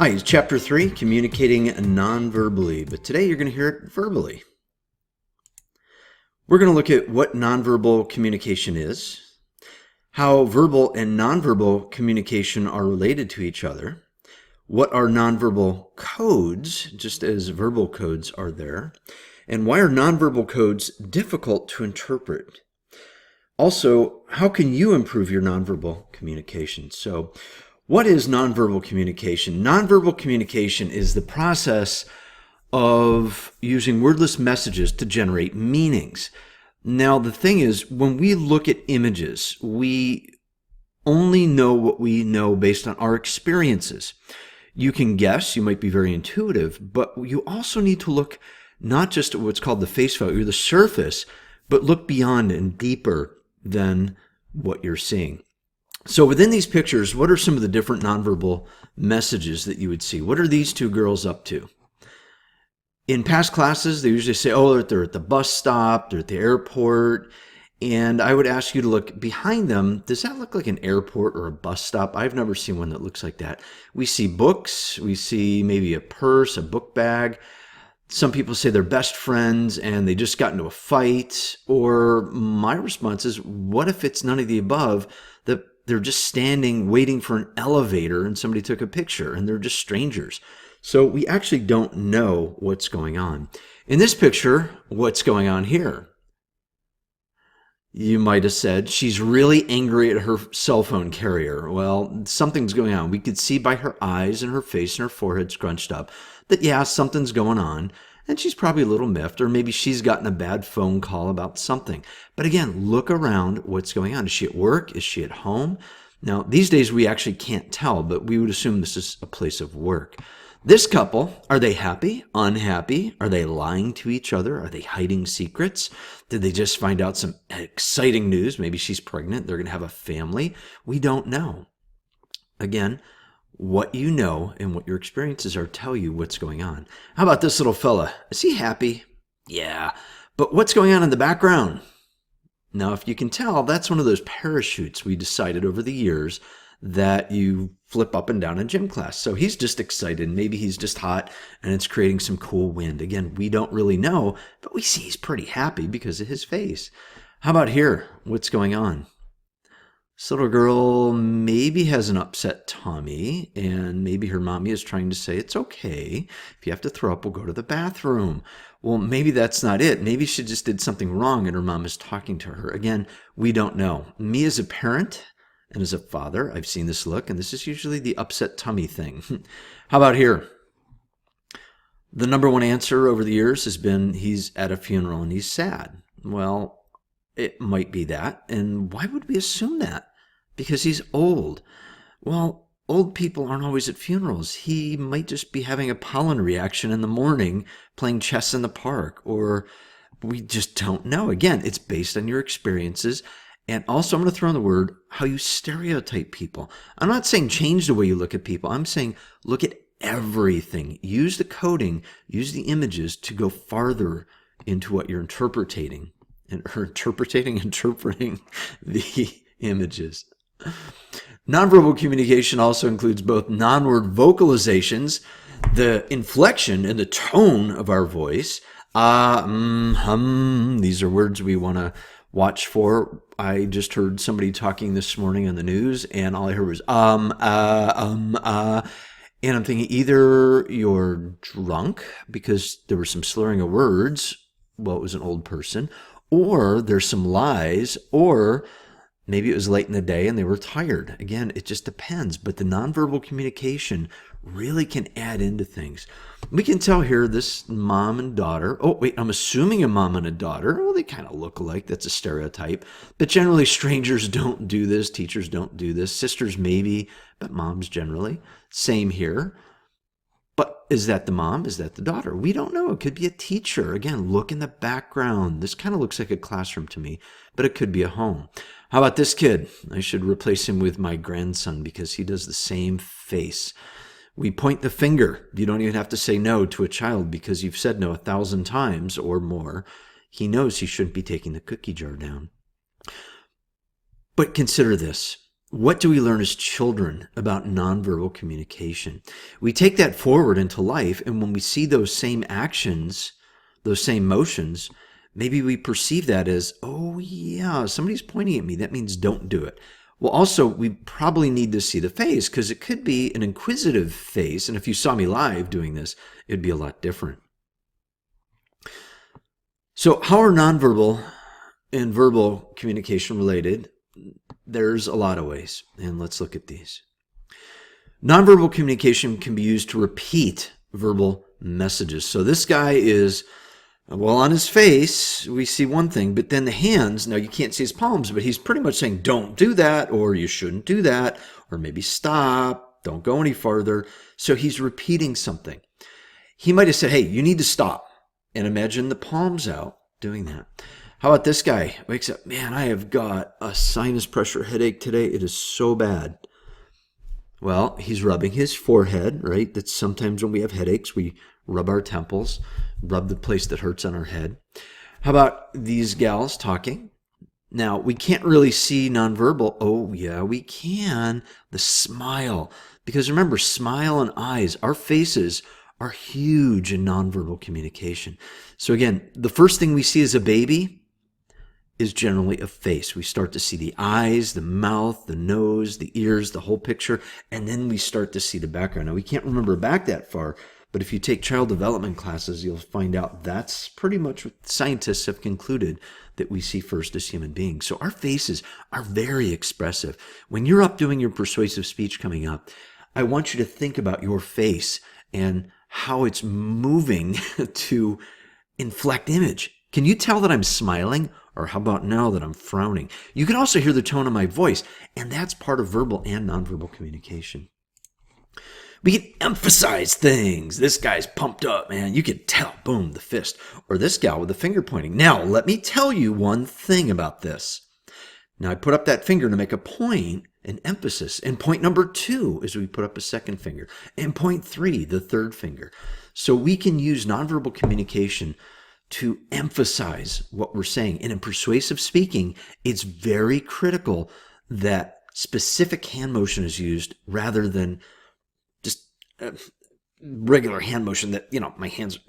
Hi, it's Chapter 3, Communicating Non-Verbally, but today you're going to hear it verbally. We're going to look at what nonverbal communication is, how verbal and nonverbal communication are related to each other, what are nonverbal codes, just as verbal codes are there, and why are nonverbal codes difficult to interpret. Also, how can you improve your nonverbal communication? So, what is nonverbal communication? Nonverbal communication is the process of using wordless messages to generate meanings. Now, the thing is, when we look at images, we only know what we know based on our experiences. You can guess, you might be very intuitive, but you also need to look not just at what's called the face value, or the surface, but look beyond and deeper than what you're seeing. So within these pictures, what are some of the different nonverbal messages that you would see? What are these two girls up to? In past classes, they usually say, oh, they're at the bus stop, they're at the airport. And I would ask you to look behind them. Does that look like an airport or a bus stop? I've never seen one that looks like that. We see books, we see maybe a purse, a book bag. Some people say they're best friends and they just got into a fight. Or my response is, what if it's none of the above? They're just standing waiting for an elevator and somebody took a picture and they're just strangers. So we actually don't know what's going on. In this picture, what's going on here? You might have said she's really angry at her cell phone carrier. Well, something's going on. We could see by her eyes and her face and her forehead scrunched up that, yeah, something's going on. And she's probably a little miffed, or maybe she's gotten a bad phone call about something. But again, look around what's going on. Is she at work? Is she at home? Now, these days we actually can't tell, but we would assume this is a place of work. This couple, are they happy? Unhappy? Are they lying to each other? Are they hiding secrets? Did they just find out some exciting news? Maybe she's pregnant. They're going to have a family. We don't know. Again, what you know and what your experiences are tell you what's going on. How about this little fella? Is he happy? Yeah. But what's going on in the background? Now, if you can tell, that's one of those parachutes we decided over the years that you flip up and down in gym class. So he's just excited. Maybe he's just hot and it's creating some cool wind. Again, we don't really know, but we see he's pretty happy because of his face. How about here? What's going on? This little girl maybe has an upset tummy, and maybe her mommy is trying to say, it's okay. If you have to throw up, we'll go to the bathroom. Well, maybe that's not it. Maybe she just did something wrong and her mom is talking to her. Again, we don't know. Me as a parent and as a father, I've seen this look, and this is usually the upset tummy thing. How about here? The number one answer over the years has been he's at a funeral and he's sad. Well, it might be that. And why would we assume that? Because he's old. Well, old people aren't always at funerals. He might just be having a pollen reaction in the morning, playing chess in the park, or we just don't know. Again, it's based on your experiences. And also, I'm going to throw in the word how you stereotype people. I'm not saying change the way you look at people. I'm saying look at everything. Use the coding, use the images to go farther into what you're interpreting the images. Nonverbal communication also includes both non-word vocalizations, the inflection and the tone of our voice. These are words we want to watch for. I just heard somebody talking this morning on the news, and all I heard was and I'm thinking either you're drunk because there was some slurring of words, well, it was an old person, or there's some lies, or maybe it was late in the day and they were tired. Again, it just depends. But the nonverbal communication really can add into things. We can tell here this mom and daughter. Oh, wait, I'm assuming a mom and a daughter. Well, they kind of look alike. That's a stereotype. But generally, strangers don't do this. Teachers don't do this. Sisters maybe, but moms generally. Same here. But is that the mom? Is that the daughter? We don't know. It could be a teacher. Again, look in the background. This kind of looks like a classroom to me, but it could be a home. How about this kid? I should replace him with my grandson because he does the same face. We point the finger. You don't even have to say no to a child because you've said no 1,000 times or more. He knows he shouldn't be taking the cookie jar down. But consider this. what do we learn as children about nonverbal communication? We take that forward into life, and when we see those same actions, those same motions, maybe we perceive that as, oh yeah, somebody's pointing at me. That means don't do it. Well, also, we probably need to see the face, because it could be an inquisitive face, and if you saw me live doing this, it'd be a lot different. So how are nonverbal and verbal communication related? There's a lot of ways, and let's look at these. Nonverbal communication can be used to repeat verbal messages. So this guy is, well, on his face, we see one thing, but then the hands, now you can't see his palms, but he's pretty much saying, don't do that, or you shouldn't do that, or maybe stop, don't go any farther. So he's repeating something. He might have said, hey, you need to stop, and imagine the palms out doing that. How about this guy? Wakes up, man, I have got a sinus pressure headache today. It is so bad. Well, he's rubbing his forehead, right? That's sometimes when we have headaches, we rub our temples, rub the place that hurts on our head. How about these gals talking? Now, we can't really see nonverbal. Oh, yeah, we can. The smile. Because remember, smile and eyes, our faces are huge in nonverbal communication. So again, the first thing we see as a baby is generally a face. We start to see the eyes, the mouth, the nose, the ears, the whole picture, and then we start to see the background. Now, we can't remember back that far, but if you take child development classes, you'll find out that's pretty much what scientists have concluded that we see first as human beings. So our faces are very expressive. When you're up doing your persuasive speech coming up, I want you to think about your face and how it's moving to inflect image. Can you tell that I'm smiling? Or how about now that I'm frowning? You can also hear the tone of my voice, and that's part of verbal and nonverbal communication. We can emphasize things. This guy's pumped up, man. You can tell, boom, the fist. Or this gal with the finger pointing. Now, let me tell you one thing about this. Now, I put up that finger to make a point, an emphasis. And point number 2 is we put up a second finger. And point 3, the third finger. So we can use nonverbal communication to emphasize what we're saying. And in persuasive speaking, it's very critical that specific hand motion is used rather than just regular hand motion that, my hands,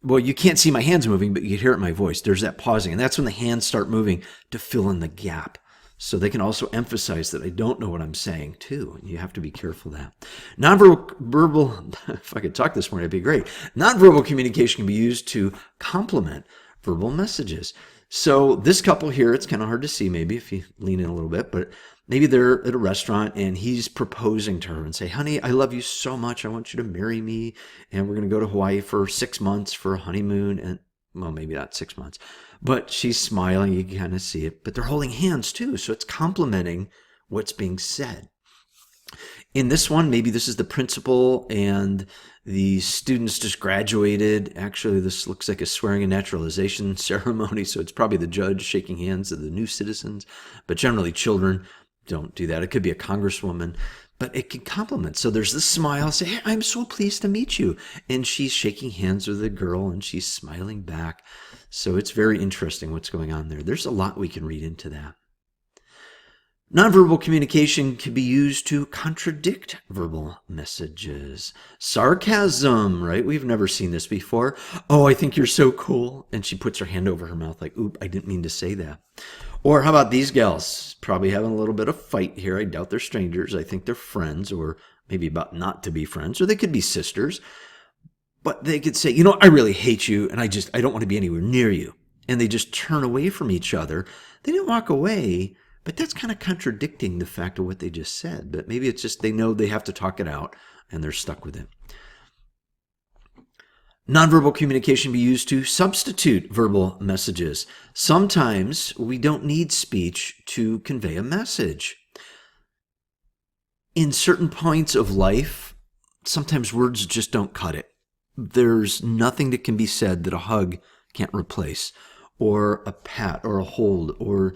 well, you can't see my hands moving, but you can hear it in my voice. There's that pausing, and that's when the hands start moving to fill in the gap. So they can also emphasize that I don't know what I'm saying too. You have to be careful of that. Nonverbal, if I could talk this morning, it'd be great. Nonverbal communication can be used to complement verbal messages. So this couple here, it's kind of hard to see maybe if you lean in a little bit, but maybe they're at a restaurant and he's proposing to her and say, honey, I love you so much. I want you to marry me. And we're going to go to Hawaii for 6 months for a honeymoon. And well, maybe not 6 months. But she's smiling, you can kind of see it. But they're holding hands too, so it's complementing what's being said. In this one, maybe this is the principal and the students just graduated. Actually, this looks like a swearing and naturalization ceremony, so it's probably the judge shaking hands of the new citizens. But generally, children don't do that. It could be a congresswoman, but it can complement. So there's this smile, say, hey, I'm so pleased to meet you. And she's shaking hands with the girl and she's smiling back. So it's very interesting what's going on there. There's a lot we can read into that. Nonverbal communication can be used to contradict verbal messages. Sarcasm, right? We've never seen this before. Oh, I think you're so cool. And she puts her hand over her mouth like, oop, I didn't mean to say that. Or how about these gals? Probably having a little bit of fight here. I doubt they're strangers. I think they're friends, or maybe about not to be friends, or they could be sisters. But they could say, I really hate you, and I don't want to be anywhere near you. And they just turn away from each other. They didn't walk away, but that's kind of contradicting the fact of what they just said. But maybe it's just they know they have to talk it out, and they're stuck with it. Nonverbal communication can be used to substitute verbal messages. Sometimes we don't need speech to convey a message. In certain points of life, sometimes words just don't cut it. There's nothing that can be said that a hug can't replace, or a pat, or a hold, or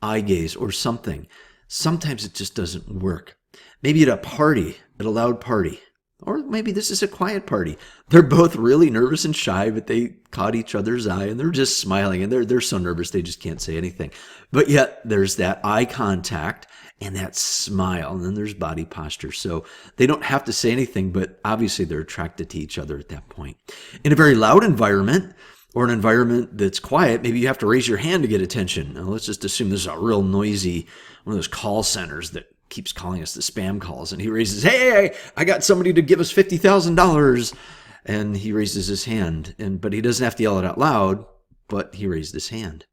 eye gaze, or something. Sometimes it just doesn't work. Maybe at a party, at a loud party, or maybe this is a quiet party. They're both really nervous and shy, but they caught each other's eye and they're just smiling, and they're so nervous they just can't say anything. But yet there's that eye contact, and that smile. And then there's body posture. So they don't have to say anything, but obviously they're attracted to each other at that point. In a very loud environment, or an environment that's quiet, maybe you have to raise your hand to get attention. Now, let's just assume this is a real noisy, one of those call centers that keeps calling us the spam calls. And he raises, hey, I got somebody to give us $50,000. And he raises his hand. But he doesn't have to yell it out loud, but he raised his hand.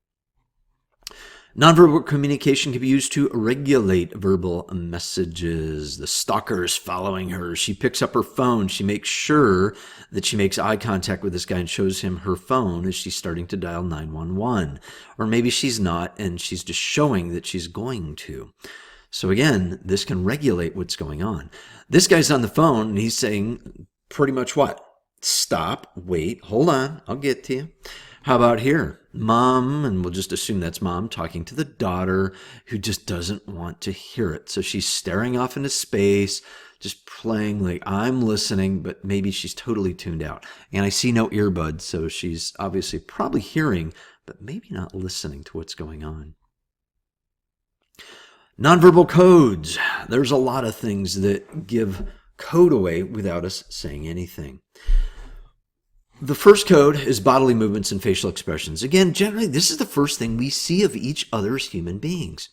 Nonverbal communication can be used to regulate verbal messages. The stalker is following her. She picks up her phone. She makes sure that she makes eye contact with this guy and shows him her phone as she's starting to dial 911. Or maybe she's not, and she's just showing that she's going to. So again, this can regulate what's going on. This guy's on the phone, and he's saying pretty much what? Stop, wait, hold on, I'll get to you. How about here? Mom, and we'll just assume that's mom, talking to the daughter who just doesn't want to hear it. So she's staring off into space, just playing like I'm listening, but maybe she's totally tuned out. And I see no earbuds, so she's obviously probably hearing, but maybe not listening to what's going on. Nonverbal codes. There's a lot of things that give code away without us saying anything. The first code is bodily movements and facial expressions. Again, generally, this is the first thing we see of each other as human beings.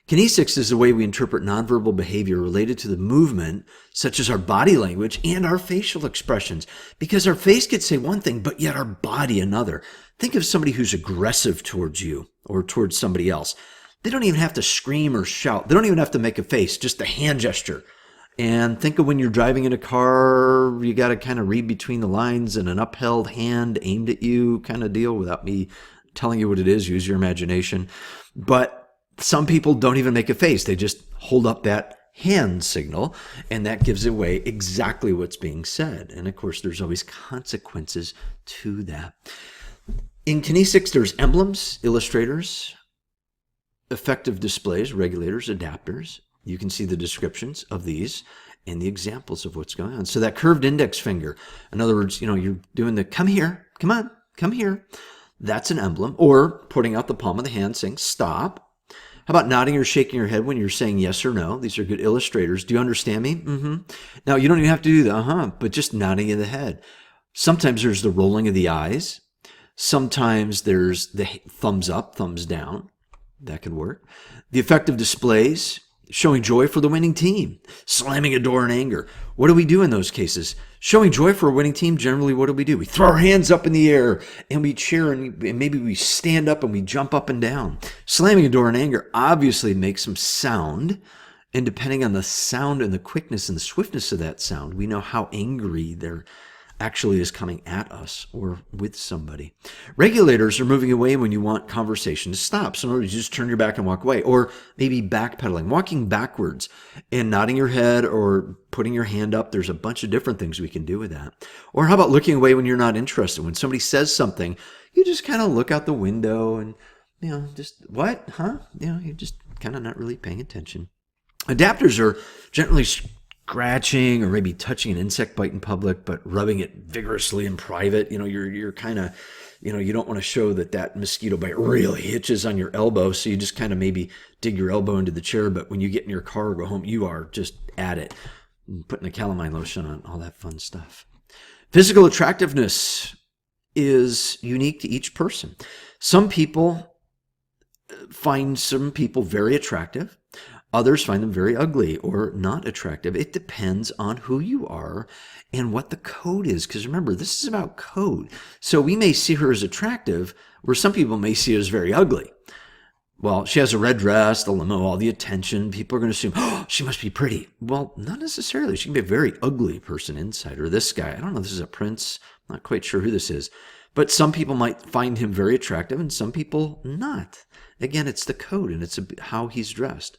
Kinesics is the way we interpret nonverbal behavior related to the movement, such as our body language and our facial expressions, because our face could say one thing, but yet our body another. Think of somebody who's aggressive towards you or towards somebody else. They don't even have to scream or shout. They don't even have to make a face, just a hand gesture. And think of when you're driving in a car, you got to kind of read between the lines and an upheld hand aimed at you kind of deal without me telling you what it is. Use your imagination. But some people don't even make a face. They just hold up that hand signal, and that gives away exactly what's being said. And of course, there's always consequences to that. In kinesics, there's emblems, illustrators, effective displays, regulators, adapters. You can see the descriptions of these and the examples of what's going on. So that curved index finger, in other words, you're doing the come here, come on, come here. That's an emblem. Or putting out the palm of the hand saying stop. How about nodding or shaking your head when you're saying yes or no? These are good illustrators. Do you understand me? Mm-hmm. Now, you don't even have to do the but just nodding of the head. Sometimes there's the rolling of the eyes. Sometimes there's the thumbs up, thumbs down. That could work. The effective displays, showing joy for the winning team, slamming a door in anger. What do we do in those cases? Showing joy for a winning team, generally, what do? We throw our hands up in the air and we cheer, and maybe we stand up and we jump up and down. Slamming a door in anger obviously makes some sound, and depending on the sound and the quickness and the swiftness of that sound, we know how angry they're actually is coming at us or with somebody. Regulators are moving away when you want conversation to stop. So in other words, you just turn your back and walk away. Or maybe backpedaling, walking backwards and nodding your head or putting your hand up. There's a bunch of different things we can do with that. Or how about looking away when you're not interested? When somebody says something, you just kind of look out the window and, just what? Huh? You're just kind of not really paying attention. Adapters are generally scratching or maybe touching an insect bite in public, but rubbing it vigorously in private. You're kind of, you don't want to show that mosquito bite really hitches on your elbow. So you just kind of maybe dig your elbow into the chair. But when you get in your car or go home, you are just at it, putting a calamine lotion on, all that fun stuff. Physical attractiveness is unique to each person. Some people find some people very attractive. Others find them very ugly or not attractive. It depends on who you are and what the code is. Because remember, this is about code. So we may see her as attractive, where some people may see her as very ugly. Well, she has a red dress, the limo, all the attention. People are going to assume, she must be pretty. Well, not necessarily. She can be a very ugly person inside. Or this guy, I don't know, this is a prince. I'm not quite sure who this is. But some people might find him very attractive and some people not. Again, it's the code and it's how he's dressed.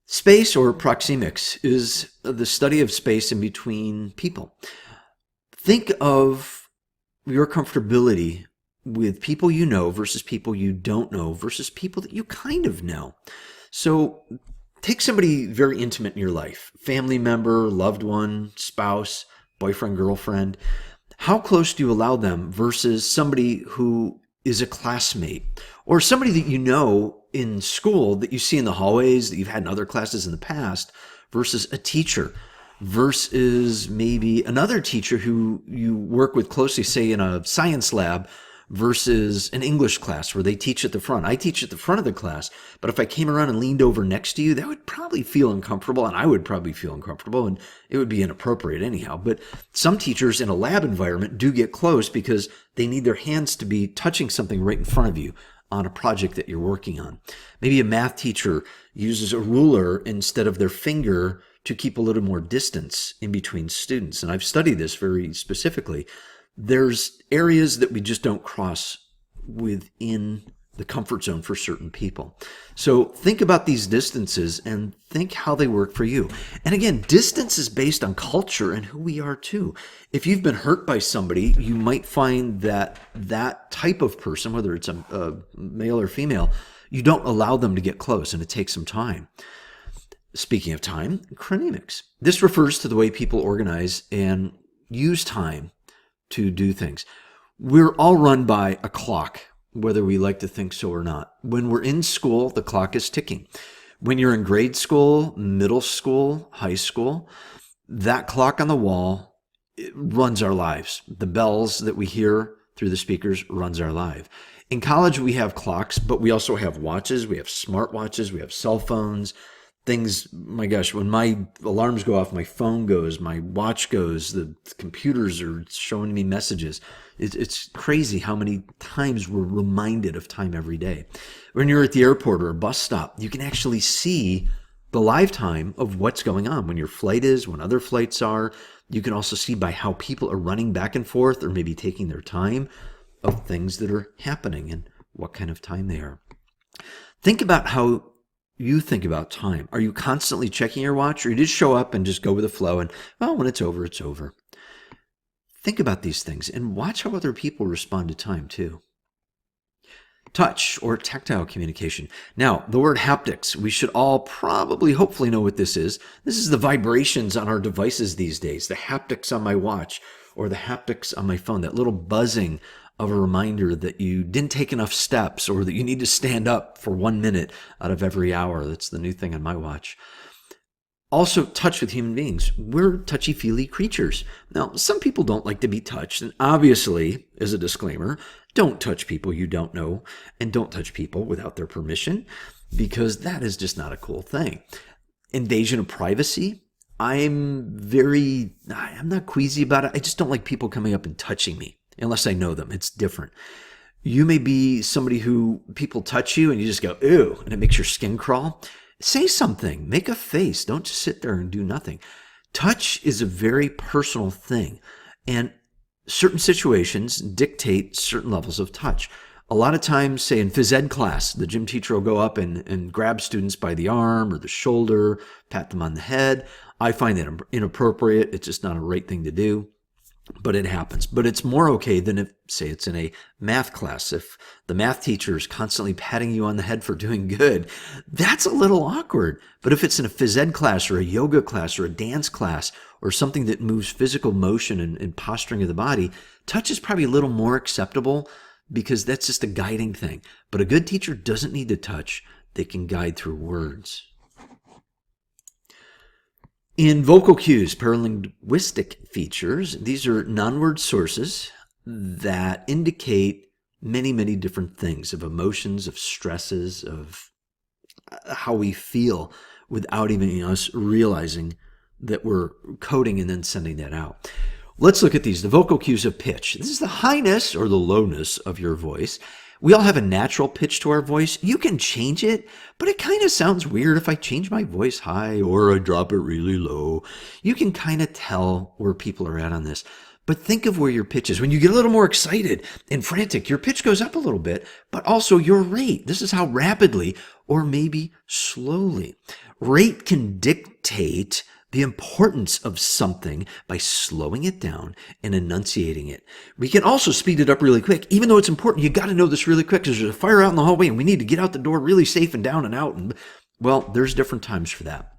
Space, or proxemics, is the study of space in between people. Think of your comfortability with people you know versus people you don't know versus people that you kind of know. So take somebody very intimate in your life, family member, loved one, spouse, boyfriend, girlfriend. How close do you allow them versus somebody who is a classmate or somebody that you know in school that you see in the hallways that you've had in other classes in the past versus a teacher versus maybe another teacher who you work with closely, say in a science lab versus an English class where they teach at the front. I teach at the front of the class, but if I came around and leaned over next to you, that would probably feel uncomfortable, and I would probably feel uncomfortable, and it would be inappropriate anyhow. But some teachers in a lab environment do get close because they need their hands to be touching something right in front of you on a project that you're working on. Maybe a math teacher uses a ruler instead of their finger to keep a little more distance in between students. And I've studied this very specifically. There's areas that we just don't cross within the comfort zone for certain people. So think about these distances and think how they work for you. And again, distance is based on culture and who we are too. If you've been hurt by somebody, you might find that that type of person, whether it's a male or female, you don't allow them to get close, and it takes some time. Speaking of time, chronemics. This refers to the way people organize and use time to do things. We're all run by a clock, whether we like to think so or not. When we're in school, the clock is ticking. When you're in grade school, middle school, high school, that clock on the wall, it runs our lives. The bells that we hear through the speakers runs our life. In college, we have clocks, but we also have watches. We have smart watches. We have cell phones. Things, my gosh, when my alarms go off, my phone goes, my watch goes, the computers are showing me messages. It's crazy how many times we're reminded of time every day. When you're at the airport or a bus stop, you can actually see the live time of what's going on, when your flight is, when other flights are. You can also see by how people are running back and forth or maybe taking their time of things that are happening and what kind of time they are. Think about how you think about time. Are you constantly checking your watch, or you just show up and just go with the flow and, well, when it's over, it's over? Think about these things and watch how other people respond to time too. Touch or tactile communication. Now, the word haptics, we should all probably, hopefully know what this is. This is the vibrations on our devices these days, the haptics on my watch or the haptics on my phone, that little buzzing of a reminder that you didn't take enough steps or that you need to stand up for 1 minute out of every hour. That's the new thing on my watch. Also, touch with human beings. We're touchy-feely creatures. Now, some people don't like to be touched, and obviously, as a disclaimer, don't touch people you don't know, and don't touch people without their permission, because that is just not a cool thing. Invasion of privacy. I'm not queasy about it. I just don't like people coming up and touching me. Unless I know them. It's different. You may be somebody who people touch you and you just go, ew, and it makes your skin crawl. Say something. Make a face. Don't just sit there and do nothing. Touch is a very personal thing, and certain situations dictate certain levels of touch. A lot of times, say in phys ed class, the gym teacher will go up and grab students by the arm or the shoulder, pat them on the head. I find that inappropriate. It's just not a right thing to do. But it happens. But it's more okay than if, say, it's in a math class. If the math teacher is constantly patting you on the head for doing good, that's a little awkward. But if it's in a phys ed class or a yoga class or a dance class or something that moves physical motion and posturing of the body, touch is probably a little more acceptable because that's just a guiding thing. But a good teacher doesn't need to touch. They can guide through words. In vocal cues, paralinguistic features, these are non-word sources that indicate many, many different things of emotions, of stresses, of how we feel without even us realizing that we're coding and then sending that out. Let's look at these. The vocal cues of pitch. This is the highness or the lowness of your voice. We all have a natural pitch to our voice. You can change it, but it kind of sounds weird if I change my voice high or I drop it really low. You can kind of tell where people are at on this. But think of where your pitch is. When you get a little more excited and frantic, your pitch goes up a little bit, but also your rate. This is how rapidly or maybe slowly. Rate can dictate the importance of something by slowing it down and enunciating it. We can also speed it up really quick. Even though it's important, you got to know this really quick because there's a fire out in the hallway and we need to get out the door really safe and down and out. And well, there's different times for that.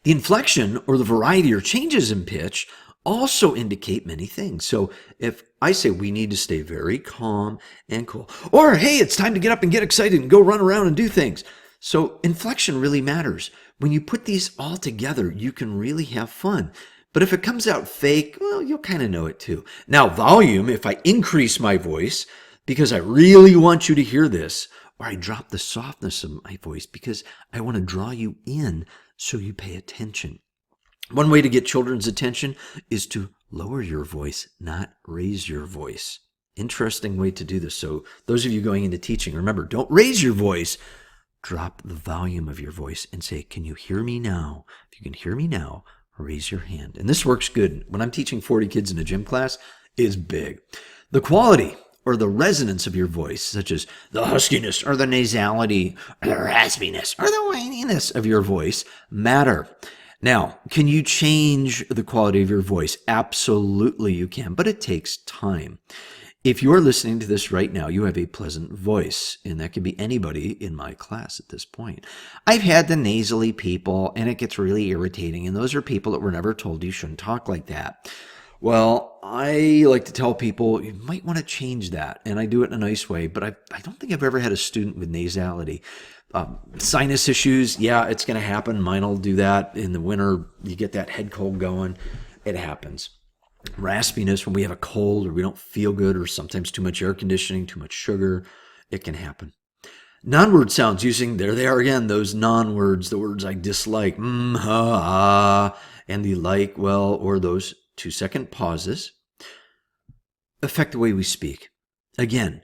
The inflection or the variety or changes in pitch also indicate many things. So if I say we need to stay very calm and cool, or hey, it's time to get up and get excited and go run around and do things. So inflection really matters. When you put these all together, you can really have fun. But if it comes out fake, well, you'll kind of know it too. Now, volume, if I increase my voice because I really want you to hear this, or I drop the softness of my voice because I want to draw you in so you pay attention. One way to get children's attention is to lower your voice, not raise your voice. Interesting way to do this. So those of you going into teaching, remember, don't raise your voice. Drop the volume of your voice and say, can you hear me now? If you can hear me now, raise your hand. And this works good. When I'm teaching 40 kids in a gym class, is big. The quality or the resonance of your voice, such as the huskiness or the nasality or the raspiness or the whininess of your voice, matter. Now, can you change the quality of your voice? Absolutely you can, but it takes time. If you're listening to this right now, you have a pleasant voice, and that could be anybody in my class at this point. I've had the nasally people, and it gets really irritating, and those are people that were never told you shouldn't talk like that. Well, I like to tell people you might want to change that, and I do it in a nice way, but I don't think I've ever had a student with nasality. Sinus issues, yeah, it's going to happen. Mine will do that in the winter. You get that head cold going. It happens. Raspiness when we have a cold or we don't feel good or sometimes too much air conditioning, too much sugar, it can happen. Non-word sounds using, there they are again, those non-words, the words I dislike, and the like, well, or those 2-second pauses affect the way we speak. Again,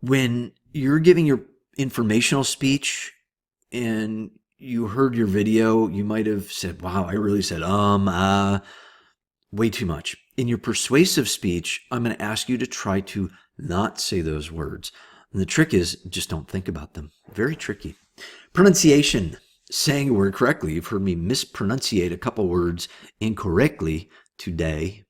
when you're giving your informational speech and you heard your video, you might have said, wow, I really said, way too much. In your persuasive speech, I'm going to ask you to try to not say those words. And the trick is just don't think about them. Very tricky. Pronunciation, saying a word correctly. You've heard me mispronunciate a couple words incorrectly today.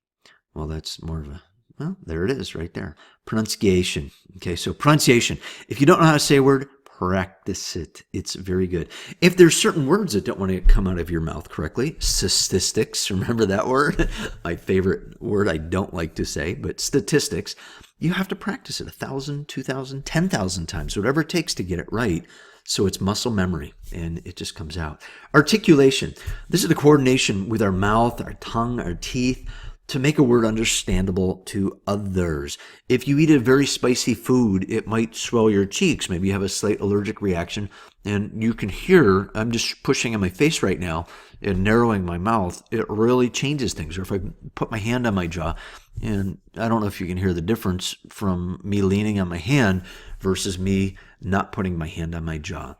Well, that's more of a, well, there it is right there. Pronunciation. Okay, so pronunciation. If you don't know how to say a word, practice it. It's very good. If there's certain words that don't want to come out of your mouth correctly, statistics, remember that word? My favorite word I don't like to say, but statistics. You have to practice it 1,000, 2,000, 10,000 times, whatever it takes to get it right. So it's muscle memory, and it just comes out. Articulation. This is the coordination with our mouth, our tongue, our teeth, to make a word understandable to others. If you eat a very spicy food, it might swell your cheeks. Maybe you have a slight allergic reaction, and you can hear, I'm just pushing on my face right now and narrowing my mouth. It really changes things. Or if I put my hand on my jaw, and I don't know if you can hear the difference from me leaning on my hand versus me not putting my hand on my jaw.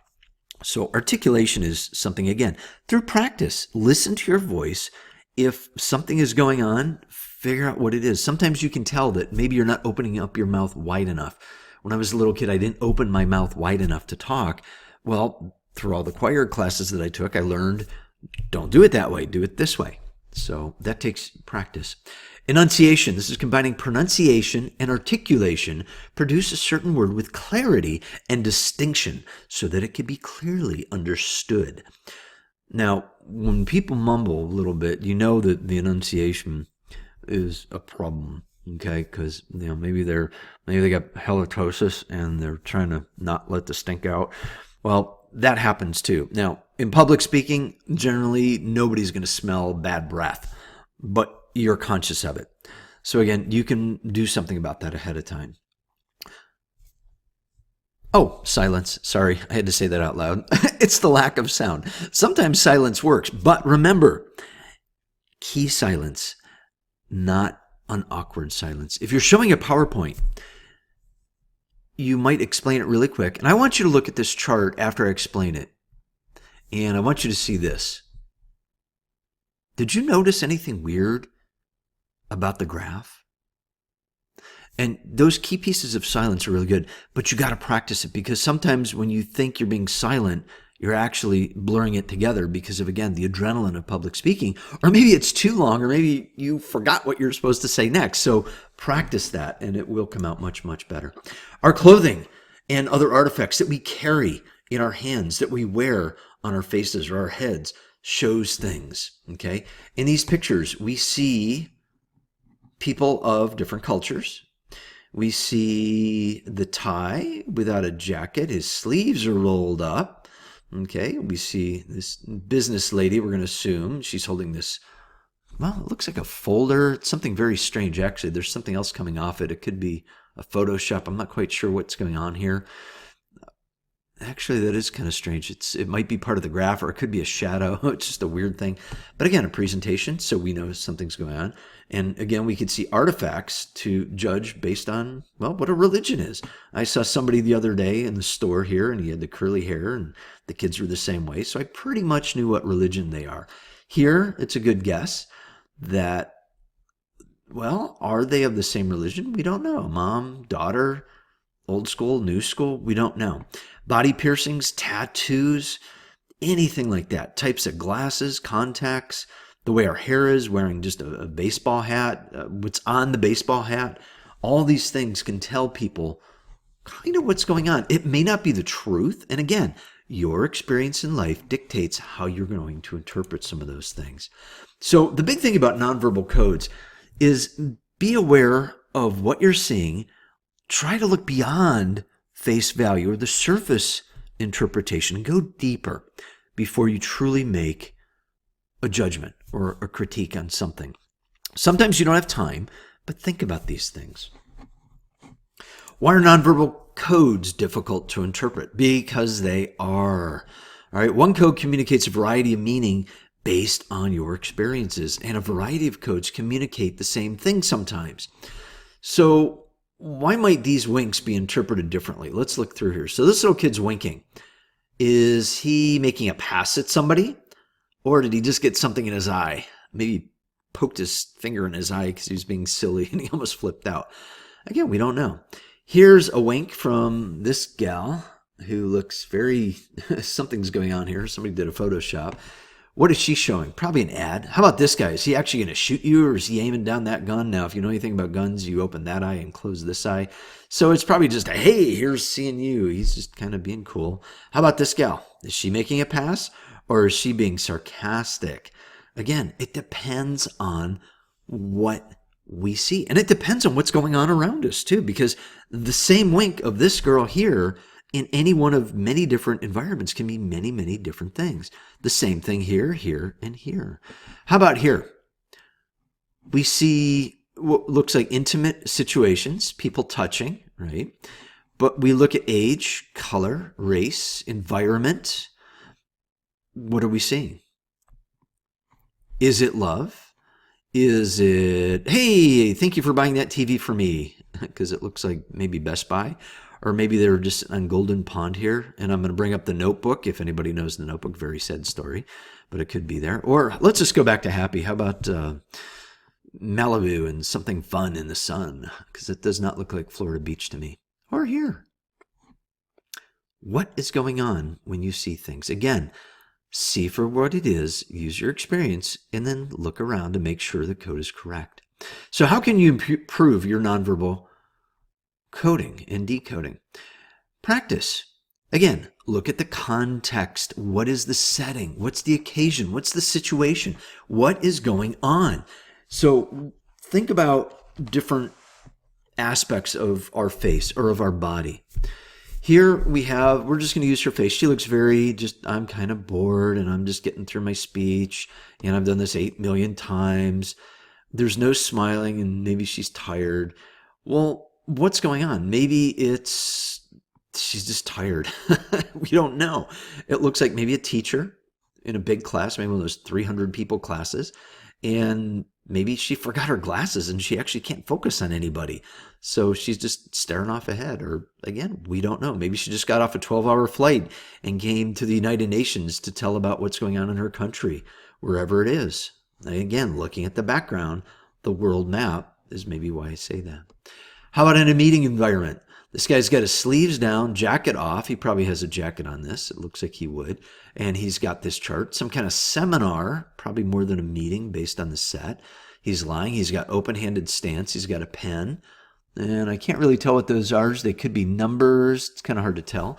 So articulation is something, again, through practice. Listen to your voice. If something is going on, figure out what it is. Sometimes you can tell that maybe you're not opening up your mouth wide enough. When I was a little kid, I didn't open my mouth wide enough to talk. Well, through all the choir classes that I took, I learned, don't do it that way, do it this way. So that takes practice. Enunciation, this is combining pronunciation and articulation, produce a certain word with clarity and distinction so that it can be clearly understood. Now, when people mumble a little bit, you know that the enunciation is a problem, okay? Because maybe they got halitosis and they're trying to not let the stink out. Well, that happens too. Now, in public speaking, generally nobody's going to smell bad breath, but you're conscious of it. So again, you can do something about that ahead of time. Oh, silence. Sorry, I had to say that out loud. It's the lack of sound. Sometimes silence works, but remember, key silence, not an awkward silence. If you're showing a PowerPoint, you might explain it really quick. And I want you to look at this chart after I explain it. And I want you to see this. Did you notice anything weird about the graph? And those key pieces of silence are really good, but you got to practice it, because sometimes when you think you're being silent, you're actually blurring it together because of, again, the adrenaline of public speaking. Or maybe it's too long, or maybe you forgot what you're supposed to say next. So practice that and it will come out much, much better. Our clothing and other artifacts that we carry in our hands, that we wear on our faces or our heads, shows things, okay? In these pictures, we see people of different cultures. We see the tie without a jacket. His sleeves are rolled up. Okay, we see this business lady, we're going to assume. She's holding this, well, it looks like a folder. It's something very strange, actually. There's something else coming off it. It could be a Photoshop. I'm not quite sure what's going on here. Actually, that is kind of strange. It might be part of the graph, or it could be a shadow. It's just a weird thing. But again, a presentation, so we know something's going on. And again, we could see artifacts to judge based on, well, what a religion is. I saw somebody the other day in the store here, and he had the curly hair, and the kids were the same way. So I pretty much knew what religion they are. Here, it's a good guess that, well, are they of the same religion? We don't know. Mom, daughter, old school, new school, we don't know. Body piercings, tattoos, anything like that. Types of glasses, contacts, the way our hair is, wearing just a baseball hat, what's on the baseball hat. All these things can tell people kind of what's going on. It may not be the truth. And again, your experience in life dictates how you're going to interpret some of those things. So the big thing about nonverbal codes is be aware of what you're seeing. Try to look beyond face value or the surface interpretation and go deeper before you truly make a judgment or a critique on something. Sometimes you don't have time, but think about these things. Why are nonverbal codes difficult to interpret? Because they are. All right, one code communicates a variety of meaning based on your experiences, and a variety of codes communicate the same thing sometimes. So why might these winks be interpreted differently? Let's look through here. So this little kid's winking. Is he making a pass at somebody? Or did he just get something in his eye? Maybe poked his finger in his eye because he was being silly and he almost flipped out. Again, we don't know. Here's a wink from this gal who looks very, something's going on here. Somebody did a Photoshop. What is she showing? Probably an ad. How about this guy? Is he actually going to shoot you, or is he aiming down that gun? Now, if you know anything about guns, you open that eye and close this eye. So it's probably just a, hey, here's seeing you. He's just kind of being cool. How about this gal? Is she making a pass, or is she being sarcastic? Again, it depends on what we see. And it depends on what's going on around us, too, because the same wink of this girl here in any one of many different environments can mean many, many different things. The same thing here, here, and here. How about here? We see what looks like intimate situations, people touching, right? But we look at age, color, race, environment. What are we seeing? Is it love? Is it, hey, thank you for buying that TV for me? Because it looks like maybe Best Buy. Or maybe they're just on Golden Pond here. And I'm going to bring up The Notebook. If anybody knows The Notebook, very sad story. But it could be there. Or let's just go back to happy. How about Malibu and something fun in the sun? Because it does not look like Florida Beach to me. Or here. What is going on when you see things? Again, see for what it is, use your experience, and then look around to make sure the code is correct. So how can you improve your nonverbal coding and decoding? Practice. Again, look at the context. What is the setting? What's the occasion? What's the situation? What is going on? So think about different aspects of our face or of our body. Here we're just going to use her face. She looks very I'm kind of bored and I'm just getting through my speech and I've done this 8 million times. There's no smiling and maybe she's tired. Well, what's going on? Maybe she's just tired. We don't know. It looks like maybe a teacher in a big class, maybe one of those 300 people classes, and maybe she forgot her glasses and she actually can't focus on anybody. So she's just staring off ahead. Or again, we don't know. Maybe she just got off a 12-hour flight and came to the United Nations to tell about what's going on in her country, wherever it is. And again, looking at the background, the world map is maybe why I say that. How about in a meeting environment? This guy's got his sleeves down, jacket off. He probably has a jacket on this. It looks like he would. And he's got this chart, some kind of seminar, probably more than a meeting based on the set. He's lying. He's got open-handed stance. He's got a pen. And I can't really tell what those are. They could be numbers. It's kind of hard to tell.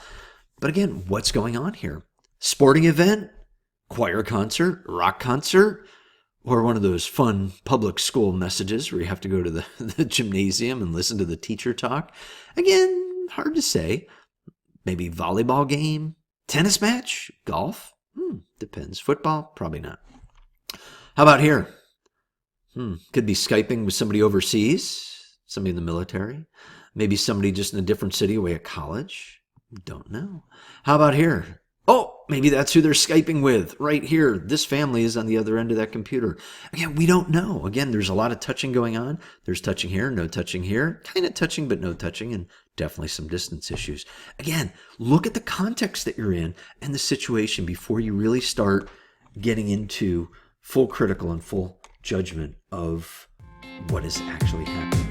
But again, what's going on here? Sporting event, choir concert, rock concert. Or one of those fun public school messages where you have to go to the gymnasium and listen to the teacher talk. Again, hard to say. Maybe volleyball game, tennis match, golf? Depends. Football? Probably not. How about here? Could be Skyping with somebody overseas, somebody in the military. Maybe somebody just in a different city away at college. Don't know. How about here? Oh, maybe that's who they're Skyping with right here. This family is on the other end of that computer. Again, we don't know. Again, there's a lot of touching going on. There's touching here, no touching here, kind of touching, but no touching, and definitely some distance issues. Again, look at the context that you're in and the situation before you really start getting into full critical and full judgment of what is actually happening.